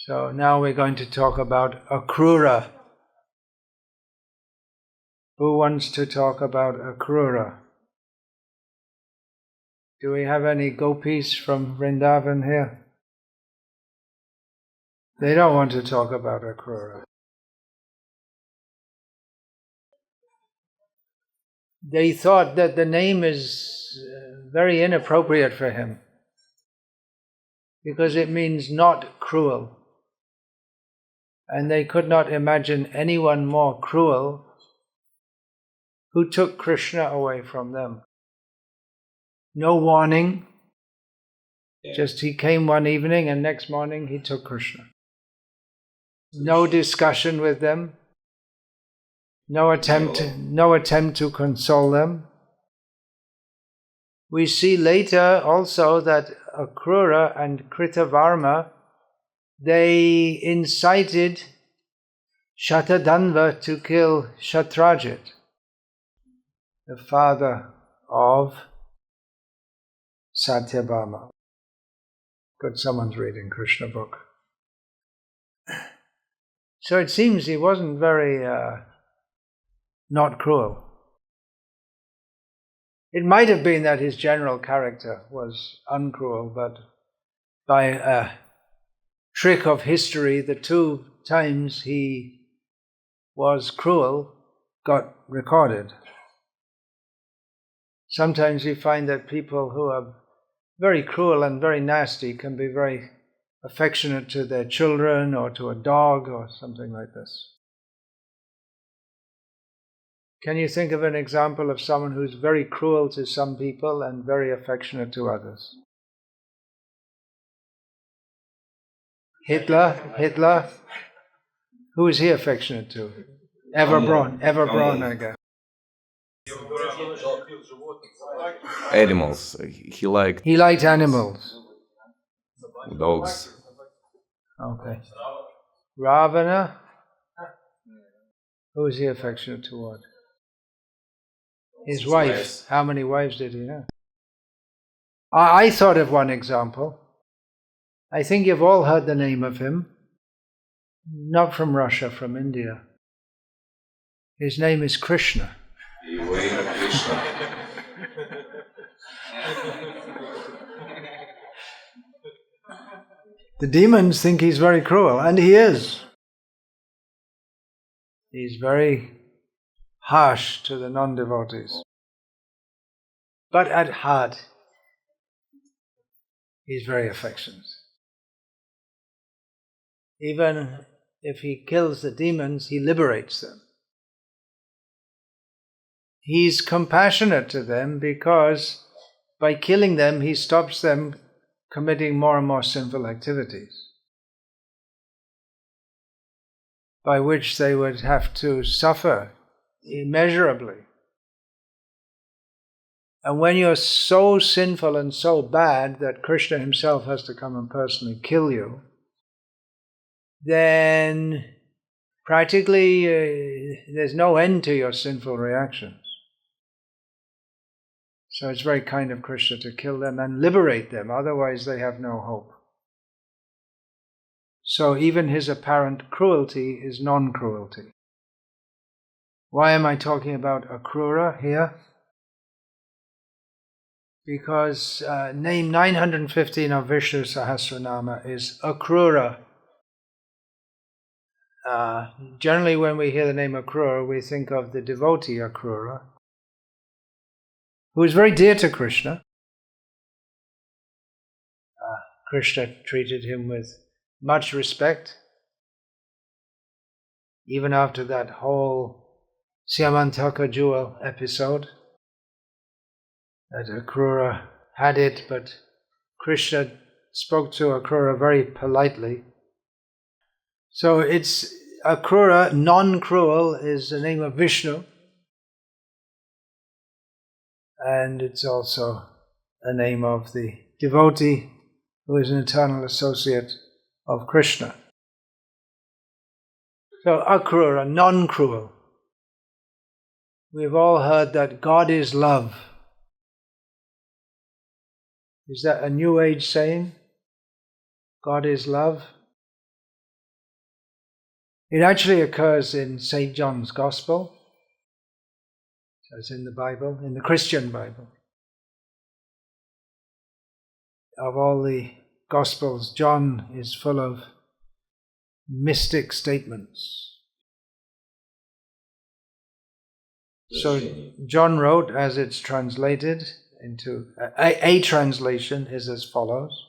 So now we're going to talk about Akrura. Who wants to talk about Akrura? Do we have any gopis from Vrindavan here? They don't want to talk about Akrura. They thought that the name is very inappropriate for him because it means not cruel. And they could not imagine anyone more cruel who took Krishna away from them. No warning, just he came one evening and next morning he took Krishna. No discussion with them, no attempt to console them. We see later also that Akrura and Kritavarma, they incited Shatadhanva to kill Shatrajit, the father of Satyabhama. Good, someone's reading Krishna book. So it seems he wasn't very not cruel. It might have been that his general character was uncruel, but by a trick of history, the 2 times he was cruel got recorded. Sometimes we find that people who are very cruel and very nasty can be very affectionate to their children or to a dog or something like this. Can you think of an example of someone who's very cruel to some people and very affectionate to others? Hitler? Who is he affectionate to? Ever Braun, I guess. Animals. He liked animals. Dogs. Okay. Ravana? Who is he affectionate toward? His wife. How many wives did he have? I thought of one example. I think you've all heard the name of him. Not from Russia, from India. His name is Krishna. The demons think he's very cruel, and he is. He's very harsh to the non-devotees. But at heart, he's very affectionate. Even if he kills the demons, he liberates them. He's compassionate to them because by killing them, he stops them committing more and more sinful activities, by which they would have to suffer immeasurably. And when you're so sinful and so bad that Krishna himself has to come and personally kill you, then practically there's no end to your sinful reactions. So it's very kind of Krishna to kill them and liberate them, otherwise they have no hope. So even his apparent cruelty is non-cruelty. Why am I talking about Akrura here? Because name 915 of Vishnu Sahasranama is Akrura. Generally when we hear the name Akrura, we think of the devotee Akrura, who is very dear to Krishna. Krishna treated him with much respect, even after that whole Syamantaka jewel episode, that Akrura had it, but Krishna spoke to Akrura very politely. So it's Akrura, non-cruel, is the name of Vishnu, and it's also a name of the devotee who is an eternal associate of Krishna. So Akrura, non-cruel. We've all heard that God is love. Is that a New Age saying? God is love? It actually occurs in St. John's Gospel. So it's in the Bible, in the Christian Bible. Of all the Gospels, John is full of mystic statements. So John wrote, as it's translated into a translation is as follows.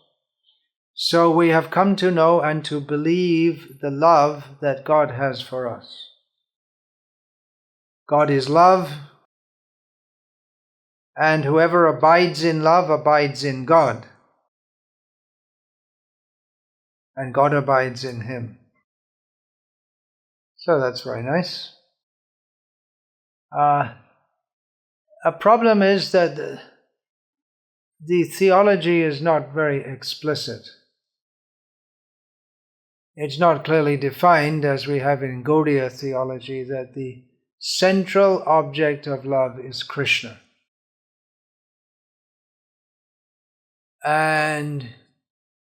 So we have come to know and to believe the love that God has for us. God is love, and whoever abides in love abides in God, and God abides in him. So that's very nice. A problem is that the theology is not very explicit. It's not clearly defined, as we have in Gaudiya theology, that the central object of love is Krishna. And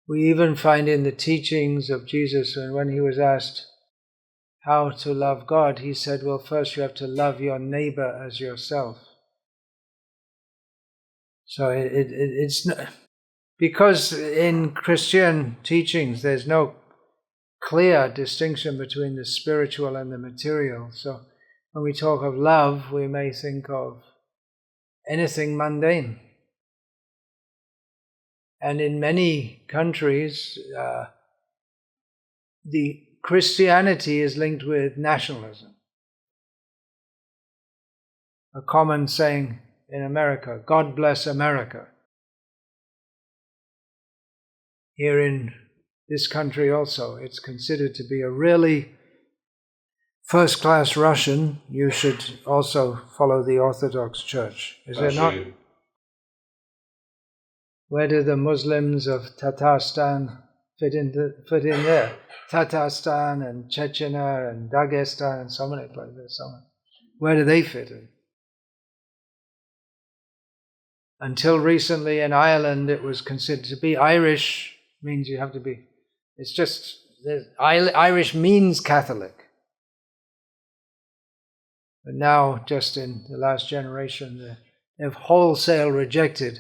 we even find in the teachings of Jesus, when he was asked how to love God, he said, well, first you have to love your neighbor as yourself. So it's not, because in Christian teachings there's no clear distinction between the spiritual and the material. So when we talk of love, we may think of anything mundane. And in many countries, the Christianity is linked with nationalism. A common saying in America, God bless America. Here in this country also, it's considered to be a really first-class Russian. You should also follow the Orthodox Church. Is it not? Where do the Muslims of Tatarstan fit in there? Tatarstan and Chechnya and Dagestan and so many places. Where do they fit in? Until recently in Ireland it was considered to be Irish means you have to be, it's just, Irish means Catholic. But now, just in the last generation, they've wholesale rejected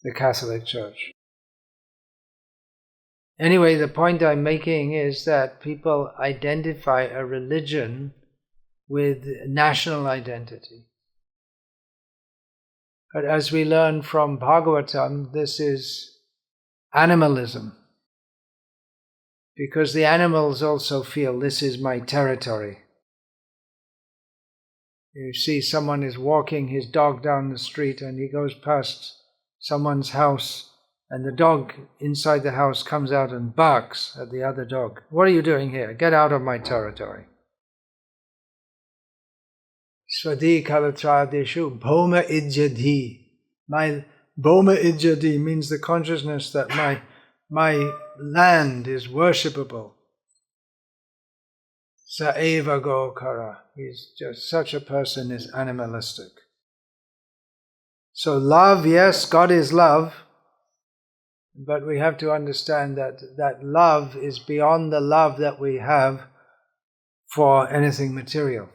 the Catholic Church. Anyway, the point I'm making is that people identify a religion with national identity. But as we learn from Bhagavatam, this is animalism. Because the animals also feel, this is my territory. You see someone is walking his dog down the street and he goes past someone's house and the dog inside the house comes out and barks at the other dog. What are you doing here? Get out of my territory. Svadi kalatradeshu bhoma ijjadhi. My bhoma ijjadhi means the consciousness that my land is worshipable. Saeva gokara. He's just such a person is animalistic. So love, yes, God is love, but we have to understand that love is beyond the love that we have for anything material.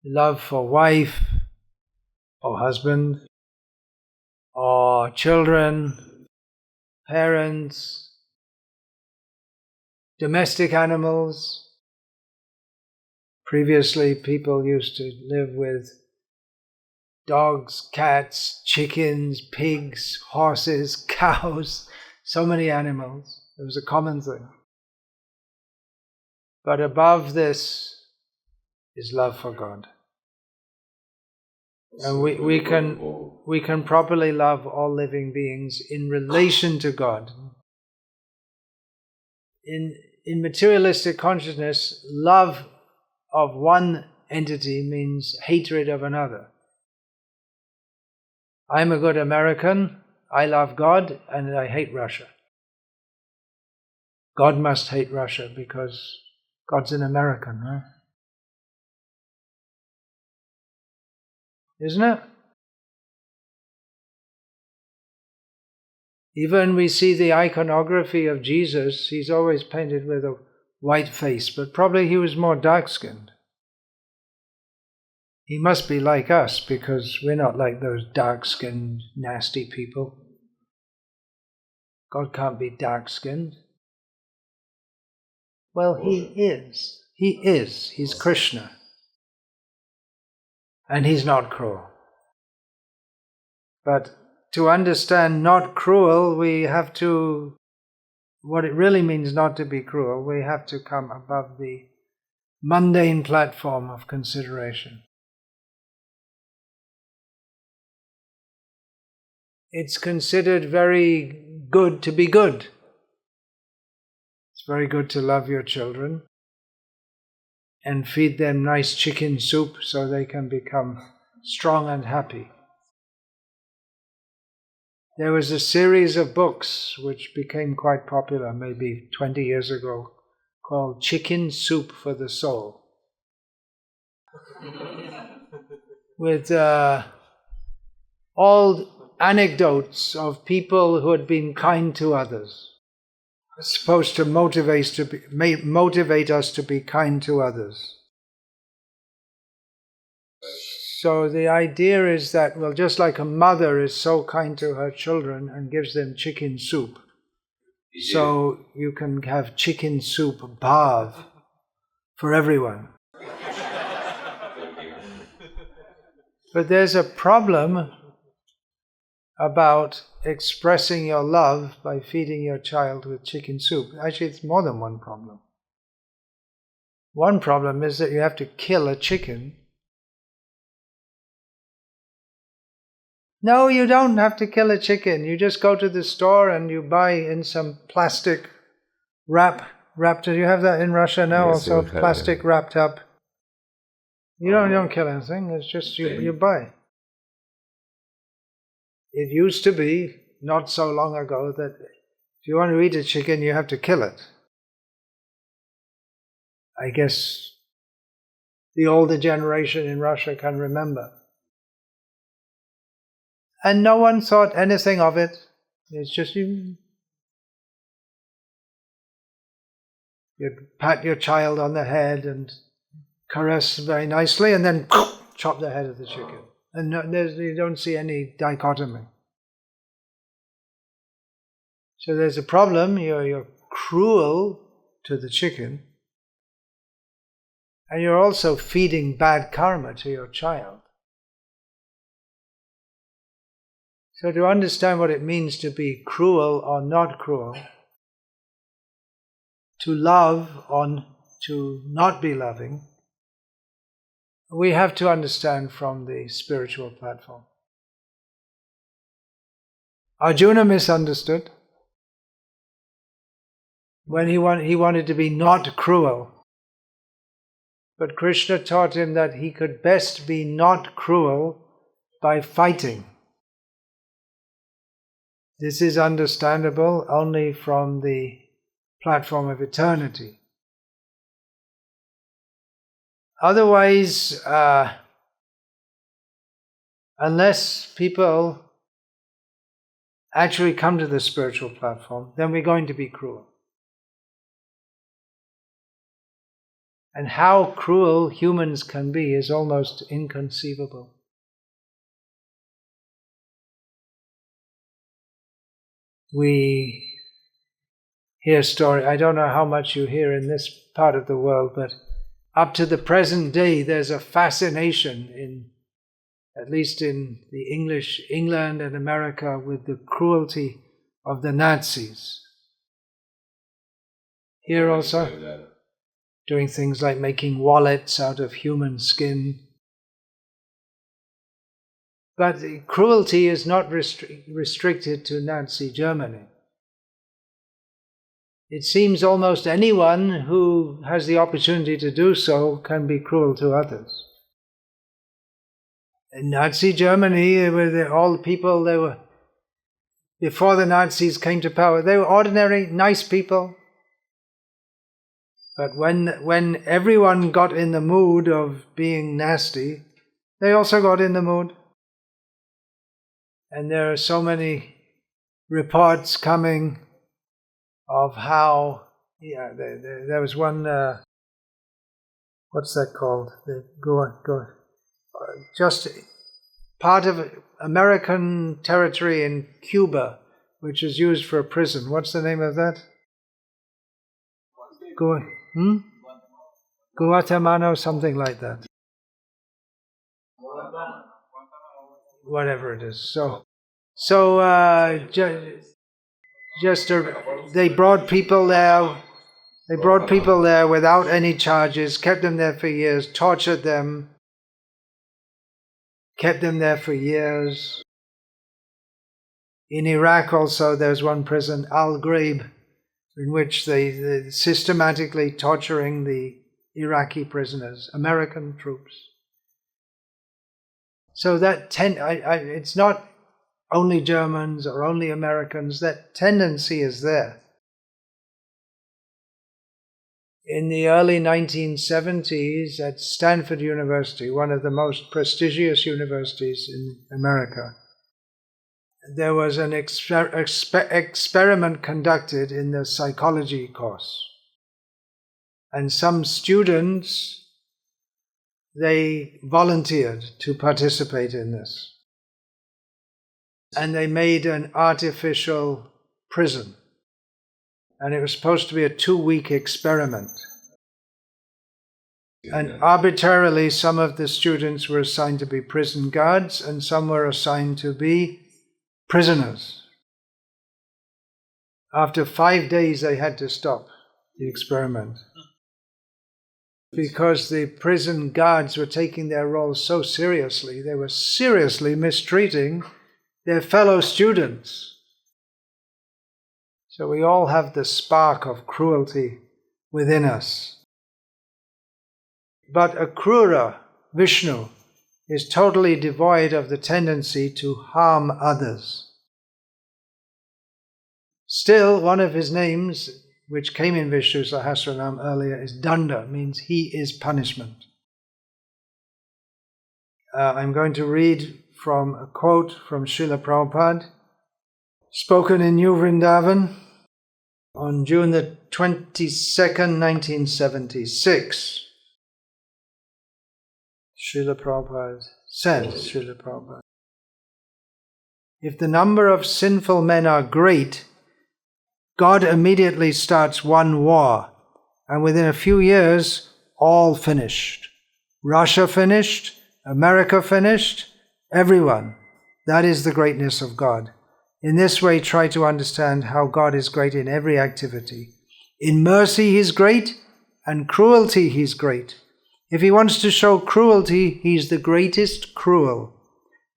Love for wife, or husband, or children, parents, domestic animals. Previously, people used to live with dogs, cats, chickens, pigs, horses, cows, so many animals. It was a common thing. But above this is love for God. And we can properly love all living beings in relation to God. In materialistic consciousness, love of one entity means hatred of another. I'm a good American, I love God, and I hate Russia. God must hate Russia because God's an American, right? Isn't it? Even we see the iconography of Jesus, he's always painted with white face, but probably he was more dark-skinned. He must be like us, because we're not like those dark-skinned, nasty people. God can't be dark-skinned. Well, He is. He is. He's Krishna. And He's not cruel. But to understand not cruel, we have to, what it really means not to be cruel, we have to come above the mundane platform of consideration. It's considered very good to be good. It's very good to love your children and feed them nice chicken soup so they can become strong and happy. There was a series of books which became quite popular maybe 20 years ago called Chicken Soup for the Soul, with all anecdotes of people who had been kind to others. It's supposed to motivate us to be kind to others. So the idea is that, well, just like a mother is so kind to her children and gives them chicken soup, so you can have chicken soup bhav for everyone. But there's a problem about expressing your love by feeding your child with chicken soup. Actually, it's more than one problem. One problem is that you have to kill a chicken. No, you don't have to kill a chicken. You just go to the store and you buy in some plastic wrapped. Do you have that in Russia now? Yes, also plastic wrapped up. You don't kill anything. It's just you buy. It used to be, not so long ago, that if you want to eat a chicken, you have to kill it. I guess the older generation in Russia can remember. And no one thought anything of it. It's just you'd pat your child on the head and caress very nicely, and then chop the head of the chicken. And you don't see any dichotomy. So there's a problem. You're cruel to the chicken, and you're also feeding bad karma to your child. So to understand what it means to be cruel or not cruel, to love or to not be loving, we have to understand from the spiritual platform. Arjuna misunderstood when he wanted to be not cruel. But Krishna taught him that he could best be not cruel by fighting. This is understandable only from the platform of eternity. Otherwise, unless people actually come to the spiritual platform, then we're going to be cruel. And how cruel humans can be is almost inconceivable. We hear stories, I don't know how much you hear in this part of the world, but up to the present day there's a fascination, at least in the England and America, with the cruelty of the Nazis. Here also, doing things like making wallets out of human skin. But cruelty is not restricted to Nazi Germany. It seems almost anyone who has the opportunity to do so can be cruel to others. In Nazi Germany, all the people, before the Nazis came to power, they were ordinary, nice people. But when everyone got in the mood of being nasty, they also got in the mood. And there are so many reports coming of how Yeah, there was one. What's that called? Just part of American territory in Cuba, which is used for a prison. What's the name of that? Guatemala, something like that. Whatever it is. They brought people there. They brought people there without any charges, kept them there for years, tortured them, kept them there for years. In Iraq also there's one prison, Al-Ghraib, in which they systematically torturing the Iraqi prisoners, American troops. So that it's not only Germans or only Americans, that tendency is there. In the early 1970s at Stanford University, one of the most prestigious universities in America, there was an experiment conducted in the psychology course. And some students, they volunteered to participate in this. And they made an artificial prison. And it was supposed to be a 2-week experiment. And arbitrarily, some of the students were assigned to be prison guards, and some were assigned to be prisoners. After 5 days, they had to stop the experiment, because the prison guards were taking their roles so seriously. They were seriously mistreating their fellow students. So we all have the spark of cruelty within us. But Akrura, Vishnu, is totally devoid of the tendency to harm others. Still, one of his names, which came in Visnu-sahasranama earlier, is Danda, means he is punishment. I'm going to read from a quote from Srila Prabhupada, spoken in New Vrindavan on June the 22nd, 1976. Srila Prabhupada said, Srila Prabhupada, if the number of sinful men are great, God immediately starts one war, and within a few years, all finished. Russia finished, America finished, everyone. That is the greatness of God. In this way, try to understand how God is great in every activity. In mercy, He's great, and cruelty, He's great. If He wants to show cruelty, He's the greatest cruel.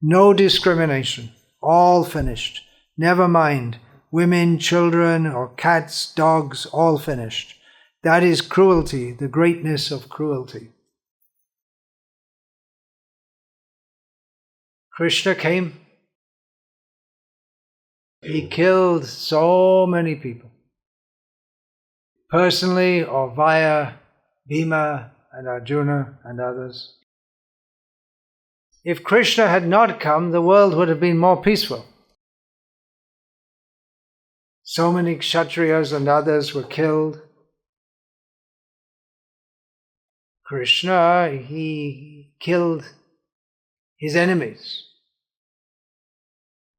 No discrimination, all finished. Never mind, women, children, or cats, dogs, all finished. That is cruelty, the greatness of cruelty. Krishna came. He killed so many people, personally or via Bhima and Arjuna and others. If Krishna had not come, the world would have been more peaceful. So many Kshatriyas and others were killed. Krishna, he killed his enemies.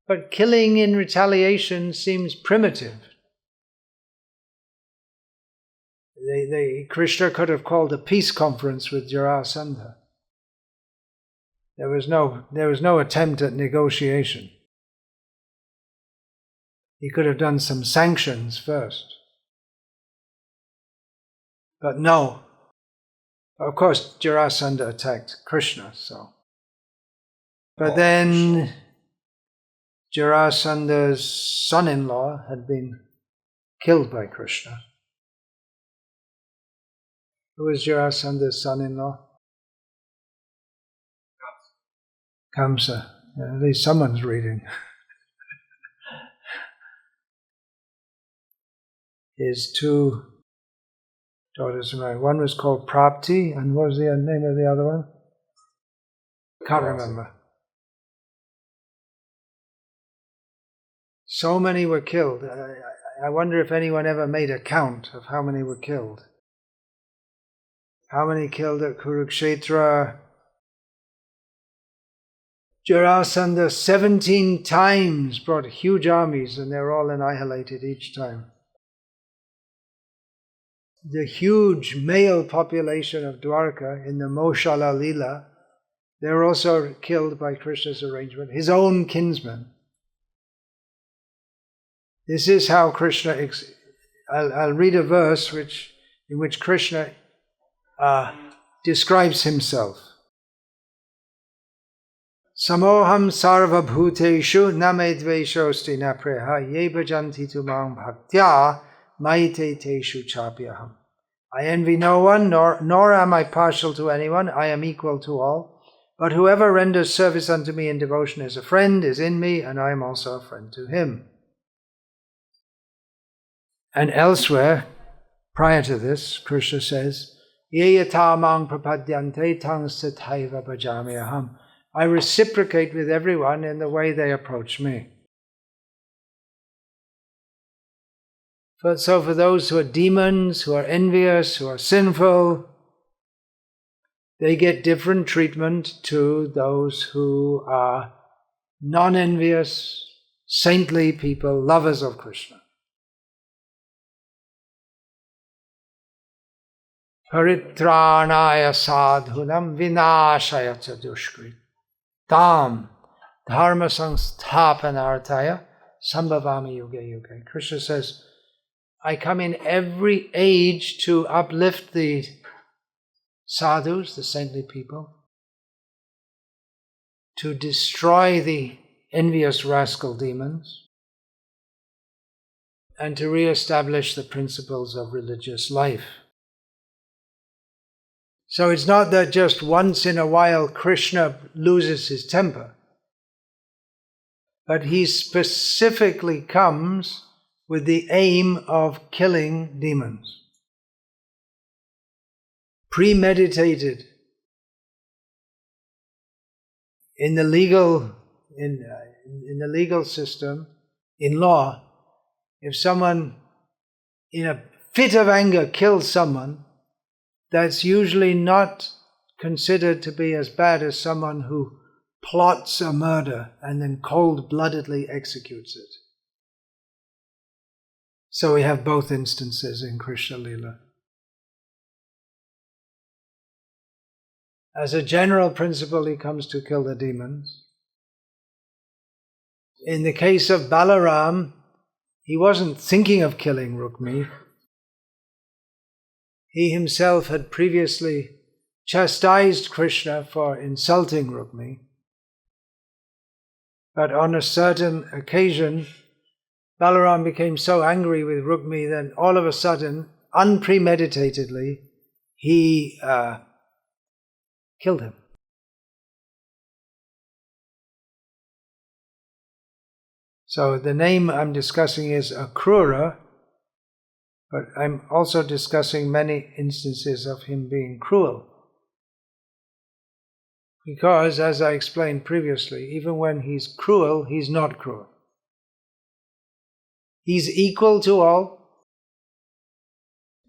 But killing in retaliation seems primitive. Krishna could have called a peace conference with Jarasandha. There was no attempt at negotiation. He could have done some sanctions first. But no. Of course, Jarasandha attacked Krishna, so. But then Jarasandha's son-in-law had been killed by Krishna. Who was Jarasandha's son-in-law? Kamsa. At least someone's reading. His two daughters were married. One was called Prapti, and what was the name of the other one? Can't remember. So many were killed. I wonder if anyone ever made a count of how many were killed. How many killed at Kurukshetra? Jarasandha 17 times brought huge armies and they're all annihilated each time. The huge male population of Dwarka in the Moshala Lila, they're also killed by Krishna's arrangement, his own kinsmen. This is how Krishna, I'll read a verse in which Krishna describes himself. Samoham sarva bhuteshu name dveshosti na preha ye bhajanti tu mang bhaktya maite teshu chapyaham. I envy no one, nor am I partial to anyone. I am equal to all. But whoever renders service unto me in devotion is a friend, is in me, and I am also a friend to him. And elsewhere, prior to this, Krishna says, Ye yata mang prapadyante tang sathaiva bhajamyaham. I reciprocate with everyone in the way they approach me. So for those who are demons, who are envious, who are sinful, they get different treatment to those who are non-envious, saintly people, lovers of Krishna. Paritranaya sadhunam vinashaya cha dushkrit tam dharma samsthapanartaya sambhavami yuge yuge. Krishna says, I come in every age to uplift the sadhus, the saintly people, to destroy the envious rascal demons, and to re-establish the principles of religious life. So it's not that just once in a while Krishna loses his temper, but he specifically comes with the aim of killing demons. Premeditated. In the legal system, in law, if someone in a fit of anger kills someone, that's usually not considered to be as bad as someone who plots a murder and then cold-bloodedly executes it. So we have both instances in Krishna Lila. As a general principle, he comes to kill the demons. In the case of Balaram, he wasn't thinking of killing Rukmi. He himself had previously chastised Krishna for insulting Rukmi. But on a certain occasion, Balaram became so angry with Rukmi that all of a sudden, unpremeditatedly, he killed him. So the name I'm discussing is Akrura, but I'm also discussing many instances of him being cruel. Because, as I explained previously, even when he's cruel, he's not cruel. He's equal to all,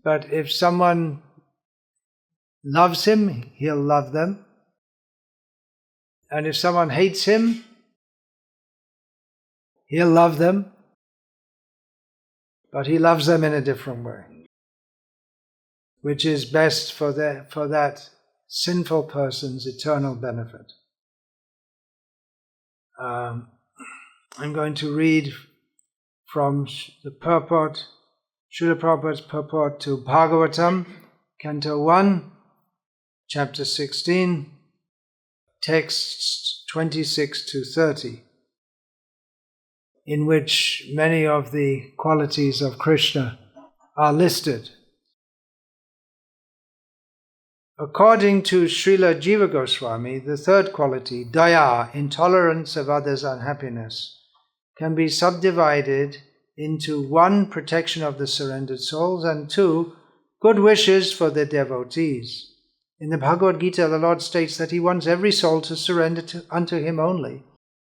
but if someone loves him, he'll love them. And if someone hates him, he'll love them, but he loves them in a different way, which is best for that sinful person's eternal benefit. I'm going to read from the purport, Srila Prabhupada's purport to Bhagavatam, Canto 1, Chapter 16, texts 26 to 30, in which many of the qualities of Krishna are listed. According to Srila Jiva Goswami, the third quality, daya, intolerance of others' unhappiness, can be subdivided into 1, protection of the surrendered souls, and 2, good wishes for the devotees. In the Bhagavad Gita, the Lord states that He wants every soul to surrender unto Him only,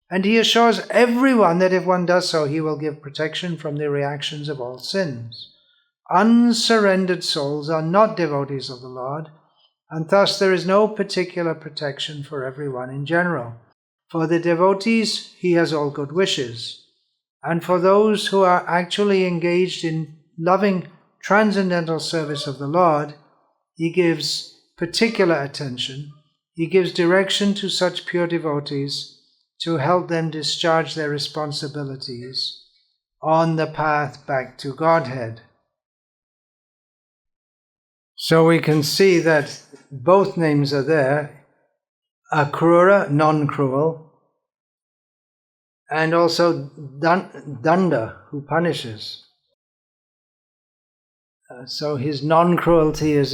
And he assures everyone that if one does so, he will give protection from the reactions of all sins. Unsurrendered souls are not devotees of the Lord, and thus there is no particular protection for everyone in general. For the devotees, he has all good wishes. And for those who are actually engaged in loving transcendental service of the Lord, he gives particular attention. He gives direction to such pure devotees to help them discharge their responsibilities on the path back to Godhead. So we can see that both names are there, Akrura, non-cruel, and also Danda, who punishes. So his non-cruelty is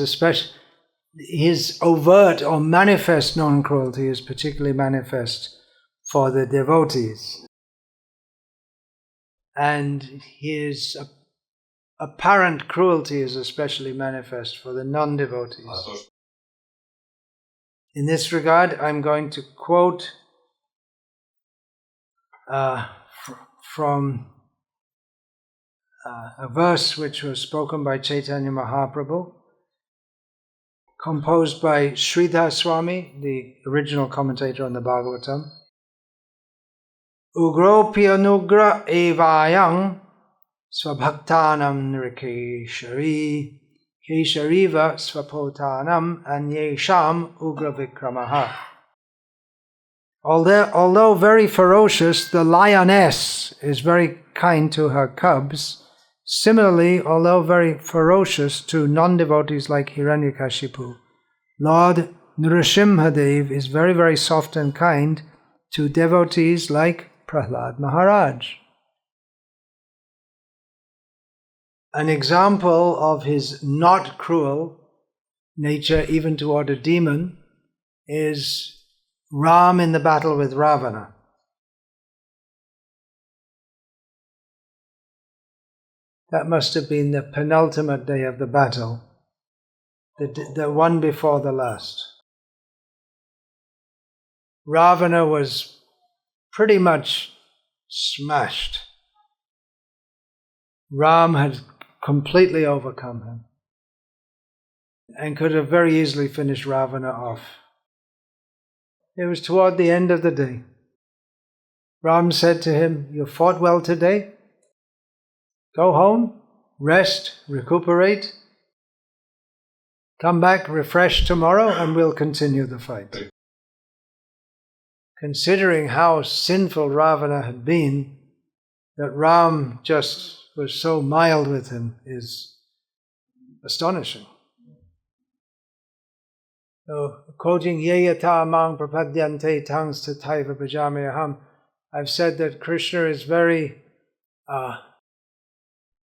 his overt or manifest non-cruelty is particularly manifest for the devotees. And his apparent cruelty is especially manifest for the non-devotees. In this regard, I'm going to quote from a verse which was spoken by Chaitanya Mahaprabhu, composed by Sridhar Swami, the original commentator on the Bhagavatam. Ugropyanugra evayang svabhaktanam nrikeshari keshariva svapotanam anyesham ugra vikramaha. Although very ferocious, the lioness is very kind to her cubs. Similarly, although very ferocious to non-devotees like Hiranyakashipu, Lord Nrsimhadev is very, very soft and kind to devotees like Prahlad Maharaj. An example of his not cruel nature, even toward a demon, is Ram in the battle with Ravana. That must have been the penultimate day of the battle, the one before the last. Ravana was pretty much smashed. Ram had completely overcome him and could have very easily finished Ravana off. It was toward the end of the day. Ram said to him, "You fought well today. Go home, rest, recuperate, come back refreshed tomorrow, and we'll continue the fight." Considering how sinful Ravana had been, that Ram just was so mild with him is astonishing. So, quoting Yeyata Mang Prapadyante Tangs Tataiva Bhajamayaham, I've said that Krishna is very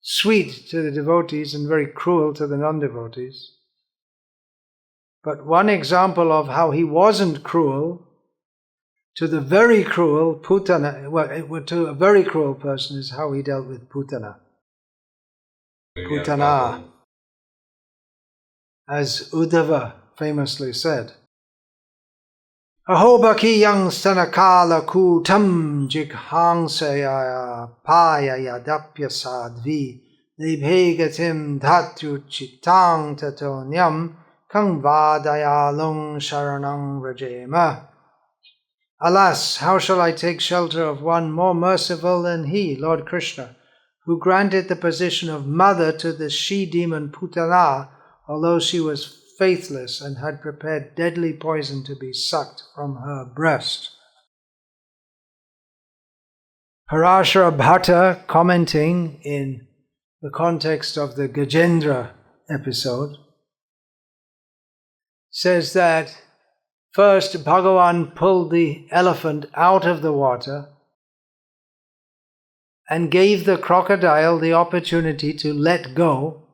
sweet to the devotees and very cruel to the non-devotees. But one example of how he wasn't cruel to the very cruel Putana, to a very cruel person, is how he dealt with Putana. Putana. As Uddhava famously said, "Aho baki yang stanakala kutam jighangsaya paya yadapya sadvi lebhegatim dhatu chittang tatonyam kang vadayalung sharanang rajema." Alas, how shall I take shelter of one more merciful than he, Lord Krishna, who granted the position of mother to the she-demon Putana, although she was faithless and had prepared deadly poison to be sucked from her breast. Parashara Bhatta, commenting in the context of the Gajendra episode, says that first Bhagavan pulled the elephant out of the water and gave the crocodile the opportunity to let go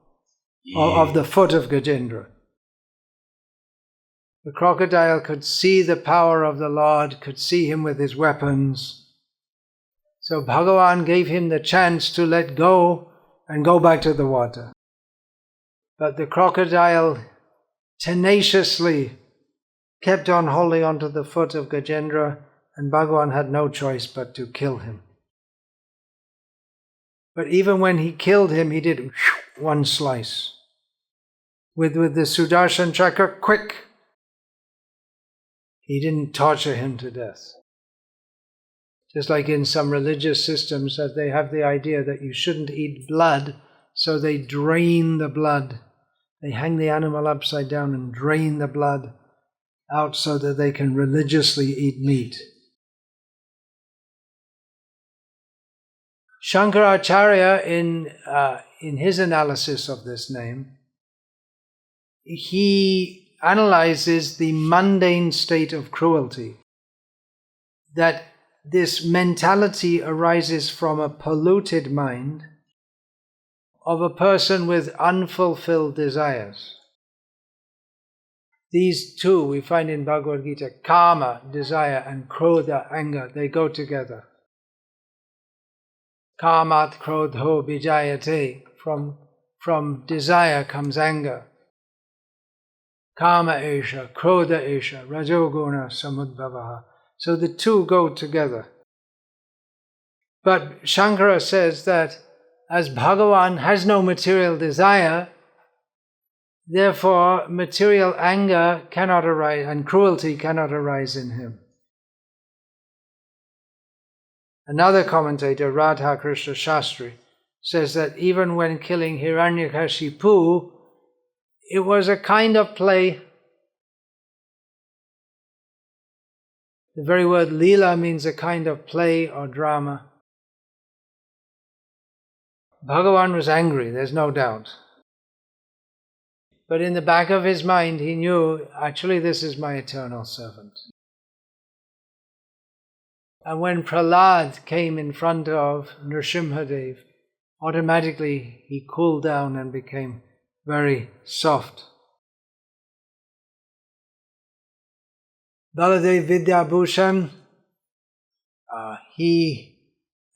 of the foot of Gajendra. The crocodile could see the power of the Lord, could see him with his weapons. So Bhagavan gave him the chance to let go and go back to the water. But the crocodile tenaciously kept on holding onto the foot of Gajendra and Bhagavan had no choice but to kill him. But even when he killed him, he did one slice. With the Sudarshan Chakra, quick. He didn't torture him to death. Just like in some religious systems that they have the idea that you shouldn't eat blood, so they drain the blood. They hang the animal upside down and drain the blood out so that they can religiously eat meat. Shankaracharya, in his analysis of this name, he analyzes the mundane state of cruelty, that this mentality arises from a polluted mind of a person with unfulfilled desires. These two we find in Bhagavad Gita, kama, desire, and krodha, anger, they go together. Kamat krodho bijayate, from desire comes anger. Kama esha, krodha esha, rajoguna samudbhavaha. So the two go together. But Shankara says that as Bhagavan has no material desire, therefore material anger cannot arise and cruelty cannot arise in him. Another commentator, Radha Krishna Shastri, says that even when killing Hiranyakashipu, it was a kind of play. The very word lila means a kind of play or drama. Bhagavan was angry, there's no doubt. But in the back of his mind, he knew, actually, this is my eternal servant. And when Prahlad came in front of Nrsimhadev, automatically he cooled down and became very soft. Baladev Vidyabhushan, he,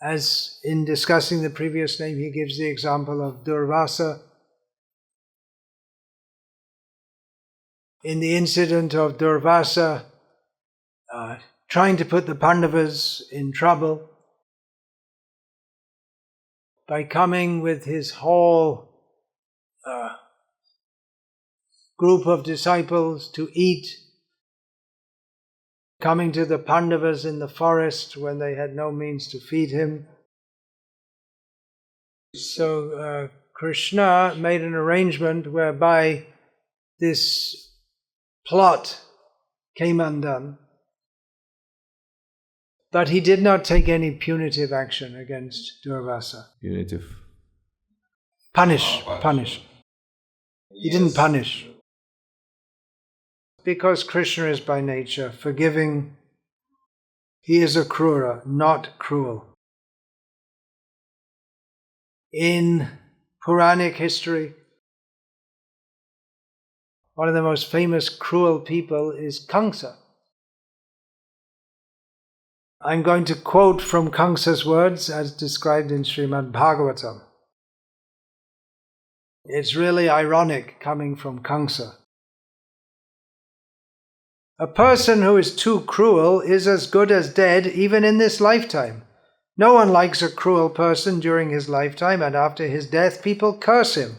as in discussing the previous name, he gives the example of Durvasa. In the incident of Durvasa trying to put the Pandavas in trouble by coming with his whole group of disciples to eat, coming to the Pandavas in the forest when they had no means to feed him. So Krishna made an arrangement whereby this plot came undone, but he did not take any punitive action against Durvasa. Punitive. Punish. He didn't punish. Because Krishna is by nature forgiving, he is Akrura, not cruel. In Puranic history, one of the most famous cruel people is Kamsa. I'm going to quote from Kamsa's words as described in Srimad Bhagavatam. It's really ironic coming from Kamsa. A person who is too cruel is as good as dead even in this lifetime. No one likes a cruel person during his lifetime, and after his death people curse him.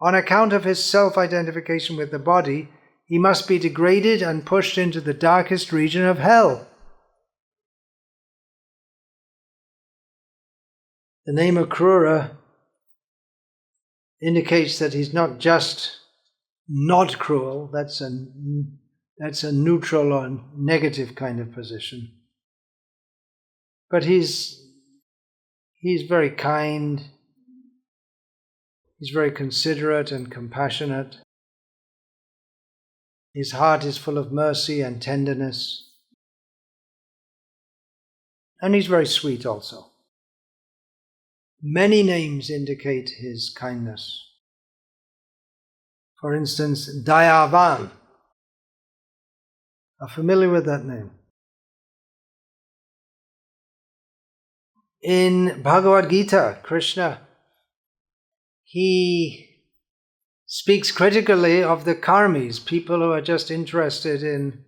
On account of his self-identification with the body, he must be degraded and pushed into the darkest region of hell. The name Akrura indicates that he's not just not cruel, that's a neutral or negative kind of position. But he's very kind, he's very considerate and compassionate. His heart is full of mercy and tenderness. And he's very sweet also. Many names indicate his kindness. For instance, Dayavan. Are familiar with that name? In Bhagavad Gita, Krishna, he speaks critically of the karmis, people who are just interested in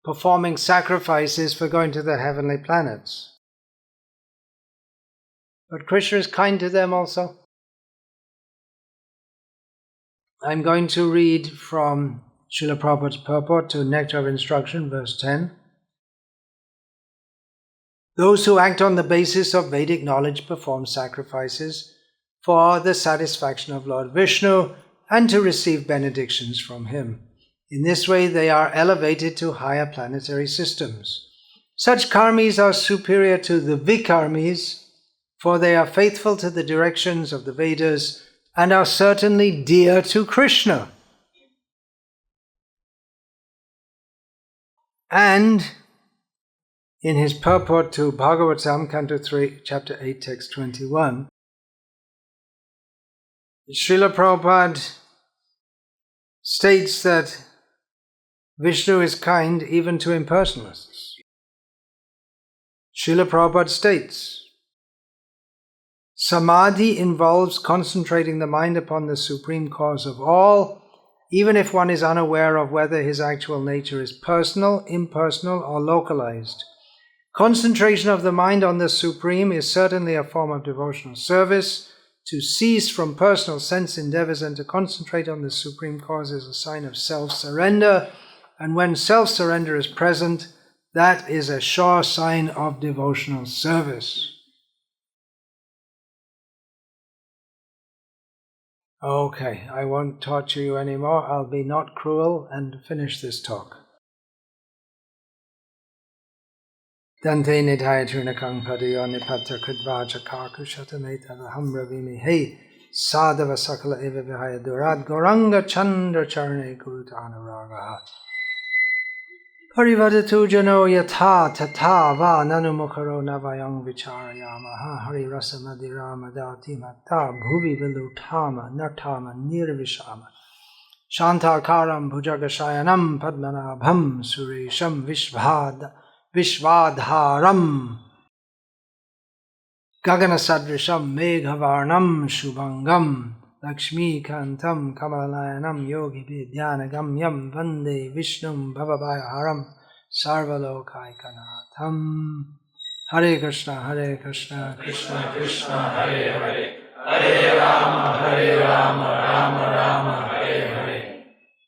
performing sacrifices for going to the heavenly planets. But Krishna is kind to them also. I'm going to read from Srila Prabhupada's purport to Nectar of Instruction, verse 10. Those who act on the basis of Vedic knowledge perform sacrifices for the satisfaction of Lord Vishnu and to receive benedictions from him. In this way they are elevated to higher planetary systems. Such karmis are superior to the vikarmis, for they are faithful to the directions of the Vedas and are certainly dear to Krishna. And in his purport to Bhagavatam, Canto 3, Chapter 8, Text 21, Srila Prabhupada states that Vishnu is kind even to impersonalists. Srila Prabhupada states, Samadhi involves concentrating the mind upon the supreme cause of all, even if one is unaware of whether his actual nature is personal, impersonal, or localized. Concentration of the mind on the Supreme is certainly a form of devotional service. To cease from personal sense endeavors and to concentrate on the Supreme Cause is a sign of self-surrender, and when self-surrender is present, that is a sure sign of devotional service. Okay, I won't torture you anymore. I'll be not cruel and finish this talk. Dante nidhaya trinakang padayo nipata kridvaja kakushatameta hamravimi hey sadhava sakala eva vihaya durad goranga chandra charne kurutanaraga parivadatu jano yatha tata va nanumukharo navayang vicharayamaha hari rasa madirama dati mata bhuvi vilutama nartama nirvishama shantakaram bhujagashayanam padmanabham suresham Vishvadharam Gagana Sadrisham Meghavarnam Shubhangam Lakshmi Kantam Kamalayanam Yogi Vidyana Gamyam Vande Vishnum Bhavabhayaharam Sarvalokaikanaatham. Hare Krishna, Hare Krishna, Krishna Krishna, Hare Hare, Hare Rama, Rama Rama, Hare Hare.